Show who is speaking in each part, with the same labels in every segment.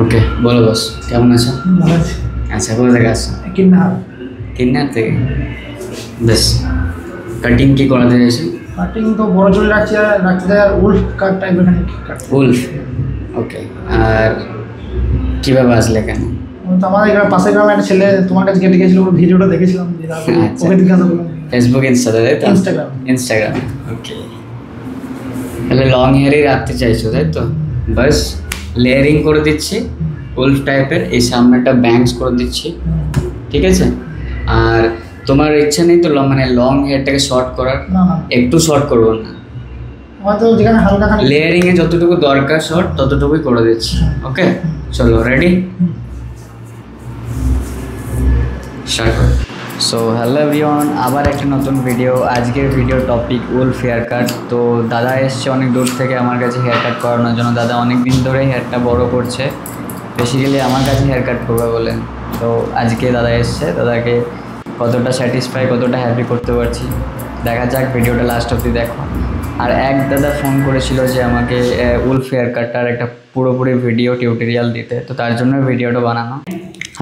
Speaker 1: ওকে বলো বস, কেমন আছো?
Speaker 2: ভালো আছি।
Speaker 1: আচ্ছা, কোথা থেকে আসছো?
Speaker 2: কিডন্যাপ
Speaker 1: কিন্নার থেকে। বেশ, কাটিং কি করাতে চাইছো?
Speaker 2: কাটিং তো বড় চুল রাখছি, আর রাখতে আর উলফ কাট টাইপের এখানে কাটতে।
Speaker 1: উলফ, ওকে। আর কীভাবে আসলে এখানে?
Speaker 2: তো আমাদের এখানে পাশের গ্রামে একটা ছেলে তোমার কাছে কেটে গেছিল, ওর ভিডিওটা দেখেছিলাম, যে
Speaker 1: আচ্ছা।
Speaker 2: ওকে জিজ্ঞাসা করলাম।
Speaker 1: ফেসবুক, ইনস্টাতে, তাই তো?
Speaker 2: ইনস্টাগ্রাম।
Speaker 1: ইনস্টাগ্রামে, ওকে। তাহলে লং হেয়ারই রাখতে চাইছো, তাই তো? বাস লেয়ারিং করে দিচ্ছি উলফ টাইপের, এই সামনেটা ব্যাংকস করে দিচ্ছি, ঠিক আছে? আর তোমার ইচ্ছা নেই তো মানে লং হেয়ারটাকে শর্ট করার?
Speaker 2: না না,
Speaker 1: একটু শর্ট করবো না,
Speaker 2: হয়তো যেখানে হালকা খানি
Speaker 1: লেয়ারিং এ যতটুকু দরকার শর্ট ততটুকুই করে দিচ্ছি। ওকে, চলো রেডি, স্টার্ট করো। সো হ্যালো এভরিওয়ান, আবার একটা নতুন ভিডিও। আজকের video topic wolf haircut. তো দাদা এসছে অনেক দূর থেকে আমার কাছে হেয়ার কাট করানোর জন্য। দাদা অনেক দিন ধরে হেয়ারটা বড় করছে, বেসিক্যালি আমার কাছে হেয়ার কাট করবে বলেন। তো আজকে দাদা এসছে, দাদাকে কতটা স্যাটিসফাই, কতটা হ্যাপি করতে পারছি দেখা যাক, ভিডিওটা লাস্ট অবধি দেখো। আর এক দাদা ফোন করেছিল যে আমাকে উলফ হেয়ার কাটটার একটা পুরোপুরি ভিডিও টিউটোরিয়াল দিতে, তো তার জন্য ভিডিওটা বানানো।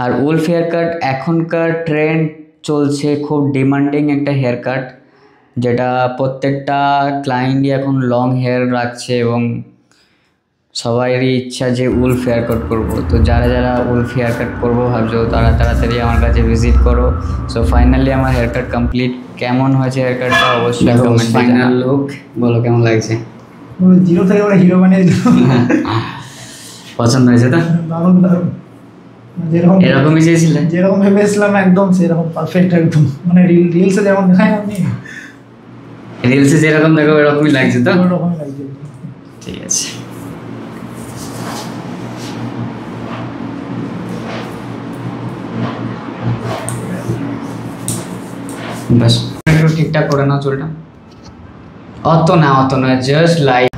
Speaker 1: আর উলফ হেয়ার কাট এখনকার ট্রেন্ড চলছে, খুব ডিমান্ডিং একটা হেয়ার কাট, যেটা প্রত্যেকটা ক্লায়েন্টই এখন লং হেয়ার রাখছে এবং সবারই ইচ্ছা যে উলফ হেয়ার কাট করবো। তো যারা যারা উলফ হেয়ার কাট করবো ভাবছো, তারা তাড়াতাড়ি আমার কাছে ভিজিট করো। সো ফাইনালি আমার হেয়ার কাট কমপ্লিট। কেমন হয়েছে হেয়ার কাটটা অবশ্যই কমেন্টে ফাইনাল লুক বলো, কেমন লাগছে?
Speaker 2: জিরো থেকে ওরা হিরো বানিয়ে দিল।
Speaker 1: পছন্দ হয়েছে তো?
Speaker 2: দারুণ দারুণ, যেরকম
Speaker 1: এরকমই চেয়েছিলেন?
Speaker 2: যেরকম ভেবেছিলাম একদম সেরকম পারফেক্ট, একদম মানে রিলসে যেমন দেখায় আপনি,
Speaker 1: রিলসে যেরকম দেখো এরকমই লাগছে তো?
Speaker 2: ওরকমই লাগছে।
Speaker 1: ঠিক আছে, বাস একটু ঠিকঠাক করে নাও চুলটা। অত না, জাস্ট লাইক